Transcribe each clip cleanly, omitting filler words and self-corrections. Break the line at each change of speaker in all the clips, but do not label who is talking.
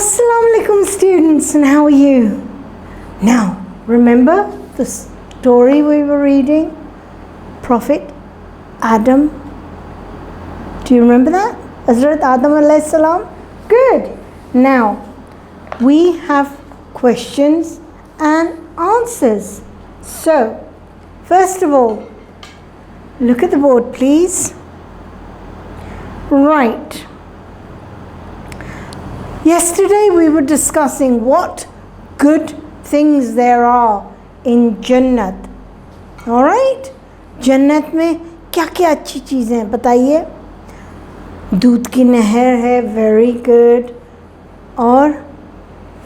Assalamu alaikum students, and how are you? Now, remember the story we were reading? Prophet Adam. Do you remember that? Hazrat Adam alayhi salam? Good. Now, we have questions and answers. So, first of all, look at the board, please. Right. Yesterday we were discussing what good things there are in Jannat. Alright? Jannat में क्या क्या अच्छी चीज़ें हैं बताइए. दूध की नहर है, very good. और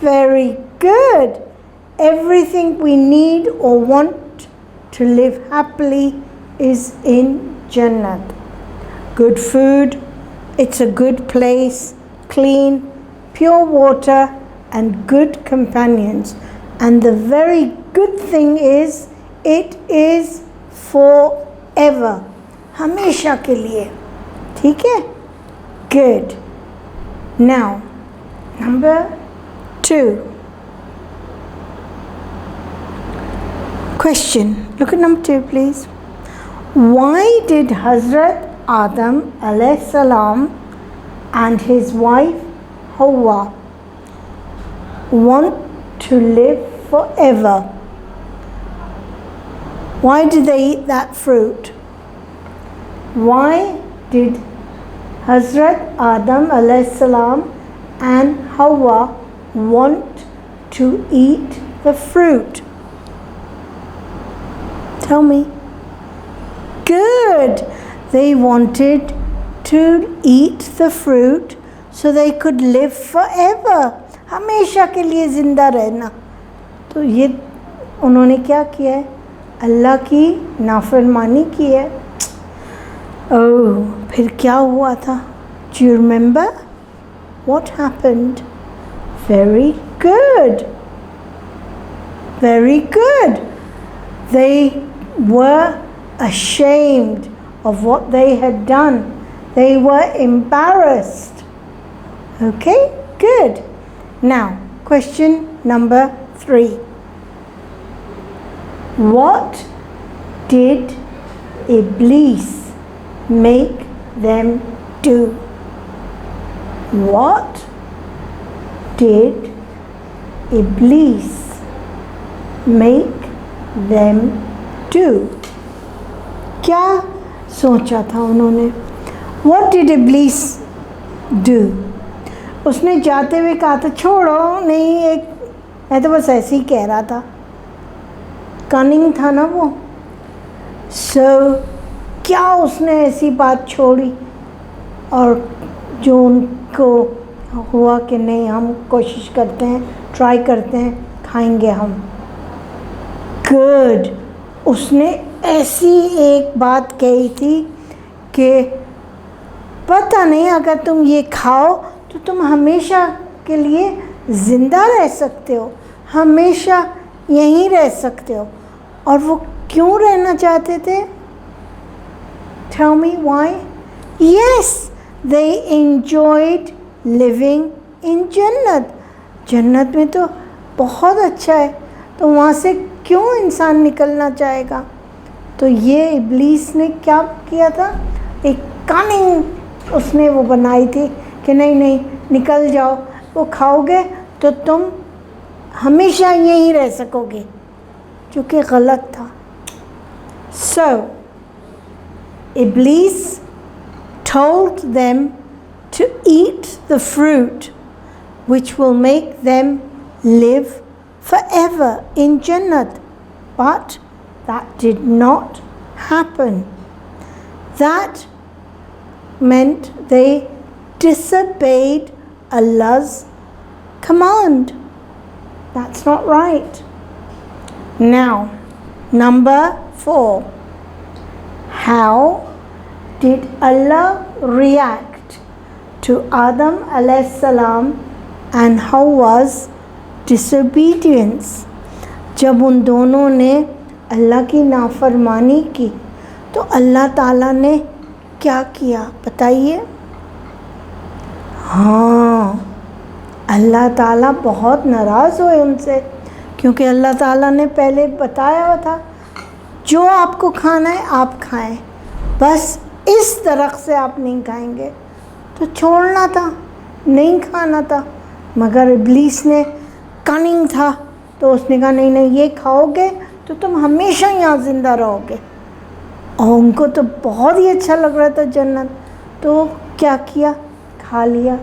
very good. Everything we need or want to live happily is in Jannat. Good food, it's a good place, clean, pure water and good companions. And the very good thing is, it is forever. हमेशा के लिए. ठीक है? Good. Now, number 2. Question. Look at number 2, please. Why did Hazrat Adam alayhi salam and his wife Hawa want to live forever? Why did they eat that fruit? Why did Hazrat Adam alayhi salam and Hawa want to eat the fruit? Tell me. Good. They wanted to eat the fruit so they could live forever. हमेशा के लिए ज़िंदा रहना. तो ये उन्होंने क्या किया है? अल्लाह की नाफरमानी की है. ओह, फिर क्या हुआ था? Do you remember? What happened? Very good. Very good. They were ashamed of what they had done. They were embarrassed. Okay, good. Now, question number 3. What did Iblis make them do? What did Iblis make them do? क्या सोचा था उन्होंने? What did Iblis do? उसने जाते हुए कहा था छोड़ो नहीं, एक मैं तो बस ऐसे ही कह रहा था. कनिंग था ना वो. So क्या उसने ऐसी बात छोड़ी और जो उनको हुआ कि नहीं हम कोशिश करते हैं, ट्राई करते हैं, खाएंगे हम. Good. उसने ऐसी एक बात कही थी कि पता नहीं अगर तुम ये खाओ तो तुम हमेशा के लिए ज़िंदा रह सकते हो, हमेशा यहीं रह सकते हो. और वो क्यों रहना चाहते थे? Tell me why? Yes, they enjoyed living in Jannat. जन्नत में तो बहुत अच्छा है, तो वहाँ से क्यों इंसान निकलना चाहेगा? तो ये इब्लीस ने क्या किया था? एक कनिंग उसने वो बनाई थी कि नहीं नहीं निकल जाओ, वो खाओगे तो तुम हमेशा यहीं रह सकोगे, जो कि गलत था. So, Iblis told them to eat the fruit which will make them live forever in Jannat. But that did not happen. That meant they disobeyed Allah's command. That's not right. Now, number 4. How did Allah react to Adam alayhi salam and Hawa's disobedience? जब उन दोनों ने अल्लाह की नाफरमानी की तो अल्लाह ताला ने क्या किया बताइए? हाँ, اللہ تعالیٰ بہت ناراض ہوئے ان سے، کیونکہ اللہ تعالیٰ نے پہلے بتایا ہوا تھا جو آپ کو کھانا ہے آپ کھائیں، بس اس درخت سے آپ نہیں کھائیں گے، تو چھوڑنا تھا، نہیں کھانا تھا۔ مگر ابلیس نے کننگ تھا، تو اس نے کہا نہیں نہیں یہ کھاؤ گے تو تم ہمیشہ یہاں زندہ رہو گے۔ اور ان کو تو بہت ہی اچھا لگ رہا تھا جنت، تو کیا کیا؟ کھا لیا،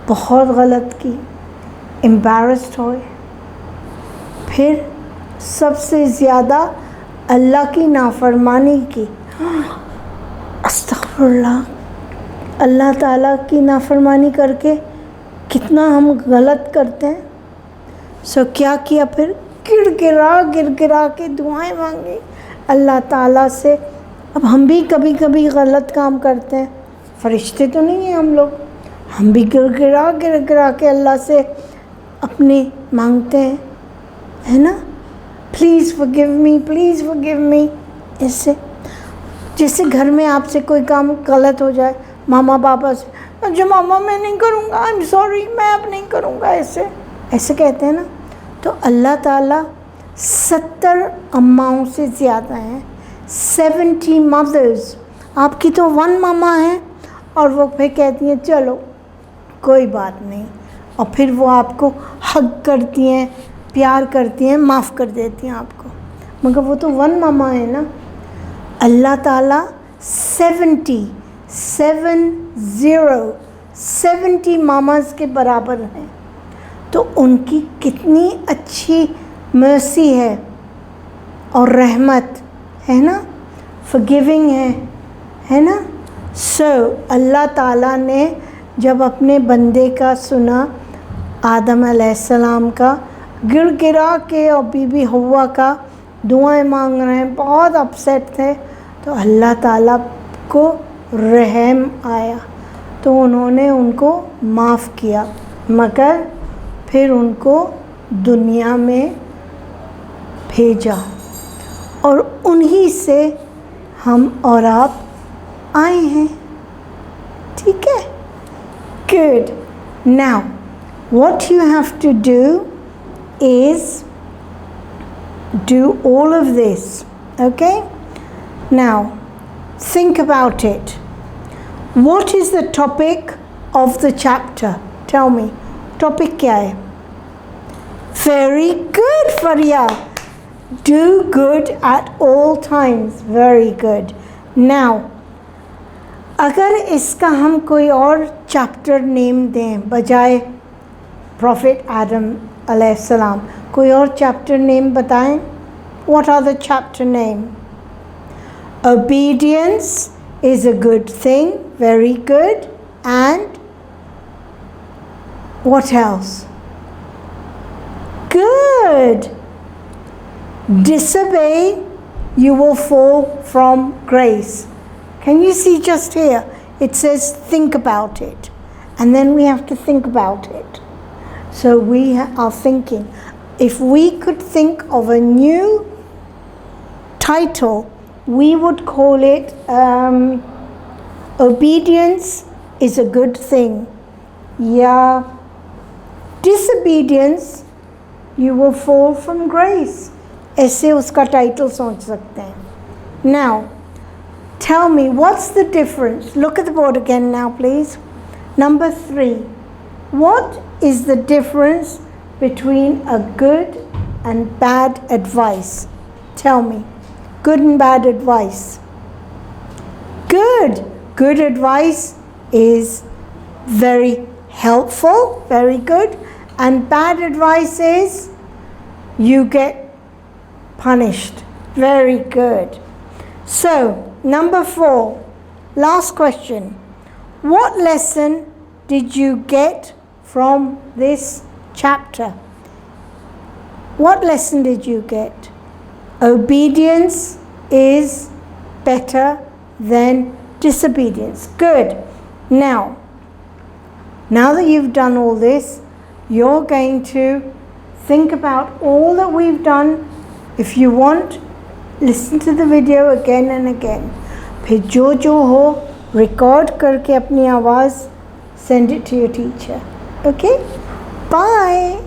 بہت غلط کی، امبیرسڈ ہوئے، پھر سب سے زیادہ اللہ کی نافرمانی کی۔ استغفر اللہ، اللہ تعالیٰ کی نافرمانی کر کے کتنا ہم غلط کرتے ہیں۔ کیا کیا پھر؟ گر گرا کے دعائیں مانگی اللہ تعالیٰ سے۔ اب ہم بھی کبھی کبھی غلط کام کرتے ہیں، فرشتے تو نہیں ہیں ہم لوگ، ہم بھی گر گرا کے اللہ سے اپنے مانگتے ہیں، ہے نا؟ Please forgive me، please forgive me۔ ایسے جیسے گھر میں آپ سے کوئی کام غلط ہو جائے، ماما پاپا سے، جو ماما میں نہیں کروں گا، I'm sorry، میں اب نہیں کروں گا، ایسے کہتے ہیں نا۔ تو اللہ تعالیٰ 70 اماؤں سے زیادہ ہیں، 70 mothers۔ آپ کی تو 1 ماما ہے، اور وہ پھر کہتی ہیں چلو کوئی بات نہیں، اور پھر وہ آپ کو ہگ کرتی ہیں، پیار کرتی ہیں، معاف کر دیتی ہیں آپ کو، مگر وہ تو 1 ماما ہے نا۔ اللہ تعالیٰ 70 ماماز کے برابر ہیں، تو ان کی کتنی اچھی مرسی اور رحمت ہے نا، forgiving ہے نا۔ اللہ تعالیٰ نے جب اپنے بندے کا سنا، آدم علیہ السلام کا، گر گرا کے، اور بی بی حوا کا دعائیں مانگ رہے ہیں، بہت اپسیٹ تھے، تو اللہ تعالیٰ کو رحم آیا، تو انہوں نے ان کو معاف کیا، مگر پھر ان کو دنیا میں بھیجا، اور انہی سے ہم اور آپ آئے ہیں، ٹھیک ہے؟ Good. Now, what you have to do is do all of this, okay? Now, think about it. What is the topic of the chapter? Tell me. Topic kya hai? Very good, Faria. Do good at all times. Very good. Now, اگر اس کا ہم کوئی اور chapter نیم دیں بجائے profit آدم علیہ السلام، کوئی اور چیپٹر نیم بتائیں۔ What are the chapter name? Obedience is a good thing, very good. And what else? Good. Disobey, you will fall from grace. Can you see just here? It says think about it. And then we have to think about it. So we are thinking. If we could think of a new title, we would call it Obedience is a good thing. Yeah. Disobedience, you will fall from grace. ऐसे उसका title सोच सकते हैं। Now, tell me, what's the difference? Look at the board again now, please. Number 3. What is the difference between a good and bad advice? Tell me. Good and bad advice. Good. Good advice is very helpful, very good. And bad advice is you get punished. Very good. So, number 4, last question. What lesson did you get from this chapter? What lesson did you get? Obedience is better than disobedience. Good. Now that you've done all this, you're going to think about all that we've done. If you want, listen to the video again and again. پھر جو ہو record کر کے اپنی آواز send it to your teacher. Okay? bye.